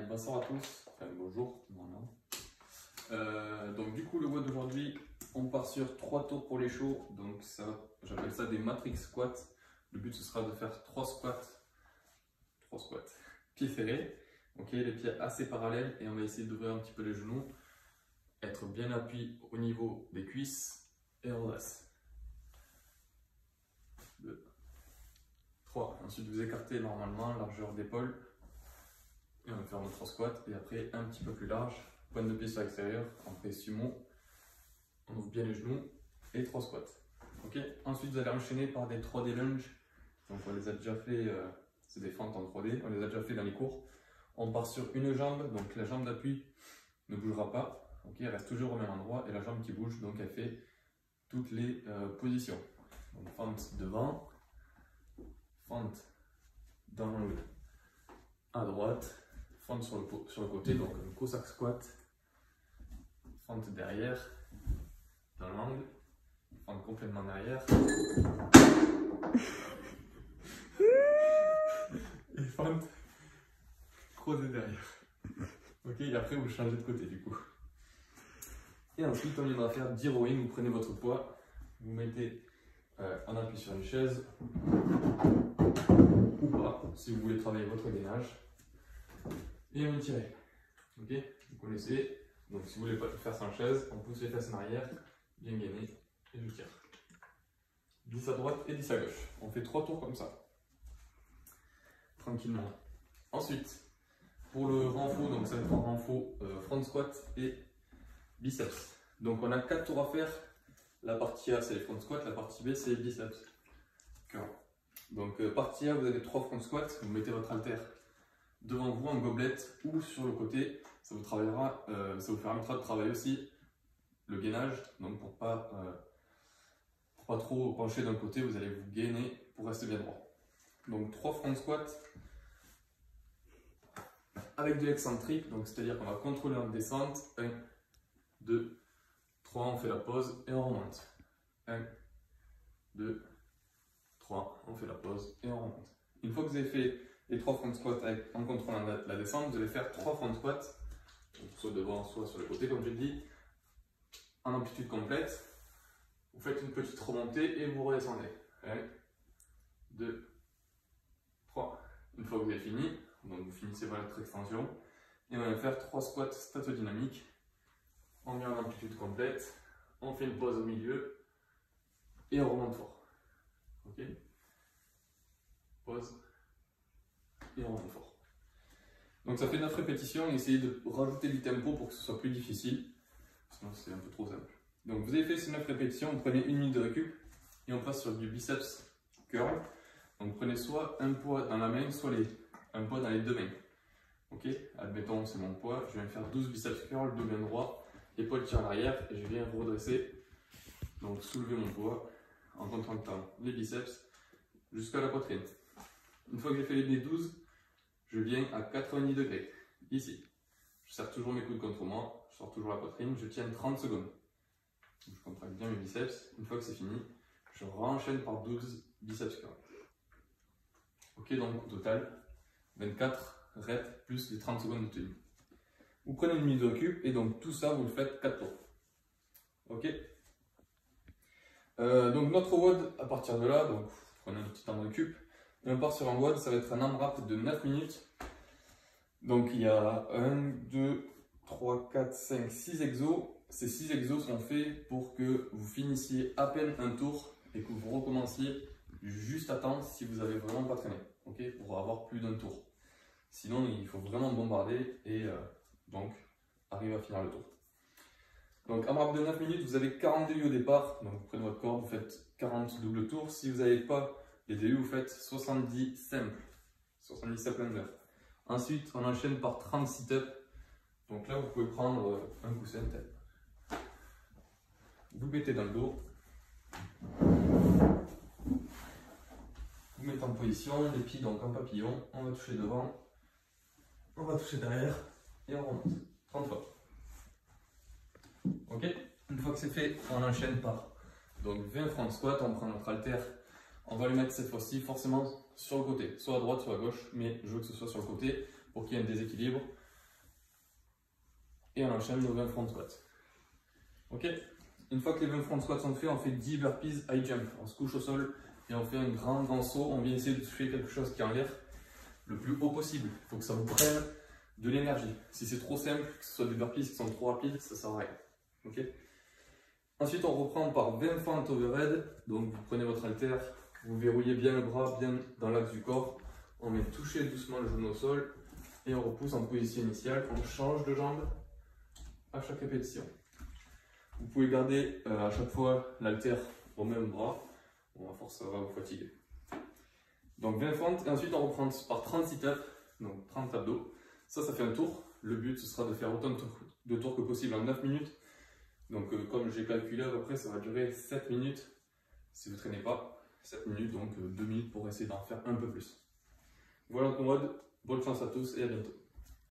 bonsoir à tous, enfin bonjour, maintenant. Donc du coup le WOD d'aujourd'hui, on part sur 3 tours pour les chauds, donc j'appelle ça des matrix squats. Le but ce sera de faire 3 squats, pieds ferrés, ok, les pieds assez parallèles et on va essayer d'ouvrir un petit peu les genoux, être bien appuyé au niveau des cuisses et on dresse. 2, 3, ensuite vous écartez normalement, largeur d'épaule. Et on va faire notre squat et après un petit peu plus large, pointe de pied sur l'extérieur, après sumo, on ouvre bien les genoux et 3 squats. Ok. Ensuite vous allez enchaîner par des 3D lunges, donc on les a déjà fait, c'est des fentes en 3D, on les a déjà fait dans les cours. On part sur une jambe, donc la jambe d'appui ne bougera pas, ok, elle reste toujours au même endroit et la jambe qui bouge, donc elle fait toutes les positions. Donc fente devant, fente dans l'angle à droite, fente sur le côté, donc un Cossack squat, fente derrière, dans l'angle, fente complètement derrière, et fente croisée derrière. Ok, et après vous changez de côté du coup. Et ensuite on viendra faire 10 rowing, vous prenez votre poids, vous mettez en appui sur une chaise, ou pas, si vous voulez travailler votre gainage. Et on tire. Ok, vous connaissez. Donc si vous voulez pas le faire sans chaise, on pousse les fesses en arrière, bien gainé, et je tire. 10 à droite et 10 à gauche. On fait 3 tours comme ça. Tranquillement. Ensuite, pour le renfort, donc ça va être un renfort front squat et biceps. Donc on a 4 tours à faire. La partie A c'est les front squats, la partie B c'est les biceps. Donc partie A, vous avez 3 front squats, vous mettez votre haltère devant vous en gobelet ou sur le côté, ça vous permettra de travailler aussi le gainage, donc pour pas trop pencher d'un côté, vous allez vous gainer pour rester bien droit. Donc 3 front squats avec de l'excentrique, donc c'est-à-dire qu'on va contrôler en descente, 1, 2, 3, on fait la pause et on remonte. 1, 2, 3, on fait la pause et on remonte. Une fois que vous avez fait les 3 front squats en contrôlant la descente, vous allez faire 3 front squats, soit devant, soit sur le côté, comme je l'ai dit, en amplitude complète. Vous faites une petite remontée et vous redescendez. 1, 2, 3. Une fois que vous avez fini, donc vous finissez par votre extension, et on va faire 3 squats statodynamiques. On met en amplitude complète, on fait une pause au milieu et on remonte fort. Ok, pause. Et on remonte fort. Donc ça fait 9 répétitions, essayez de rajouter du tempo pour que ce soit plus difficile, sinon c'est un peu trop simple. Donc vous avez fait ces 9 répétitions, vous prenez 1 minute de récup et on passe sur du biceps curl. Donc prenez soit un poids dans la main, soit un poids dans les 2 mains. Ok, admettons c'est mon poids, je viens faire 12 biceps curl, 2 mains droits, épaule tire en arrière et je viens vous redresser. Donc soulever mon poids en contractant les biceps jusqu'à la poitrine. Une fois que j'ai fait les 12, je viens à 90 degrés, ici. Je serre toujours mes coudes contre moi, je sors toujours la poitrine, je tiens 30 secondes. Je contracte bien mes biceps. Une fois que c'est fini, je renchaîne par 12 biceps curl. Ok, donc au total, 24 reps plus les 30 secondes de tenue. Vous prenez une minute de récup et donc tout ça, vous le faites 4 tours. Ok. Donc notre WOD, à partir de là, donc vous prenez un petit temps de récup. Et on part sur un WOD, ça va être un AMRAP de 9 minutes. Donc il y a 1, 2, 3, 4, 5, 6 exos. Ces 6 exos sont faits pour que vous finissiez à peine un tour et que vous recommenciez juste à temps si vous n'avez vraiment pas traîné. Okay, pour avoir plus d'un tour. Sinon il faut vraiment bombarder et donc arriver à finir le tour. Donc AMRAP de 9 minutes, vous avez 40 DU au départ. Donc vous prenez votre corde, vous faites 40 double tours. Si vous n'avez pas les DU, vous faites 70 simples, 70 step under. Ensuite, on enchaîne par 30 sit-ups. Donc là, vous pouvez prendre un coussin tête. Vous mettez dans le dos. Vous mettez en position, les pieds donc en papillon. On va toucher devant, on va toucher derrière et on remonte. 30 fois. Ok. Une fois que c'est fait, on enchaîne par donc 20 front squat. On prend notre haltère. On va le mettre cette fois-ci forcément sur le côté, soit à droite, soit à gauche, mais je veux que ce soit sur le côté pour qu'il y ait un déséquilibre. et on enchaîne nos 20 front squats. Ok? Une fois que les 20 front squats sont faits, on fait 10 burpees high jump. On se couche au sol et on fait un grand saut. On vient essayer de toucher quelque chose qui est en l'air le plus haut possible. Il faut que ça vous prenne de l'énergie. Si c'est trop simple, que ce soit des burpees qui sont trop rapides, ça sert à rien. Ok? Ensuite, on reprend par 20 fentes overhead. Donc, vous prenez votre haltère, vous verrouillez bien le bras, bien dans l'axe du corps. On met toucher doucement le genou au sol et on repousse en position initiale. On change de jambe à chaque répétition. Vous pouvez garder à chaque fois l'haltère au même bras. Bon, à force, ça va vous fatiguer. Donc 20 fentes et ensuite on reprend par 30 sit-ups, donc 30 abdos. Ça fait un tour. Le but, ce sera de faire autant de tours que possible en 9 minutes. Donc comme j'ai calculé à peu près, ça va durer 7 minutes si vous ne traînez pas. 7 minutes, donc 2 minutes pour essayer d'en faire un peu plus. Voilà notre mode. Bonne chance à tous et à bientôt.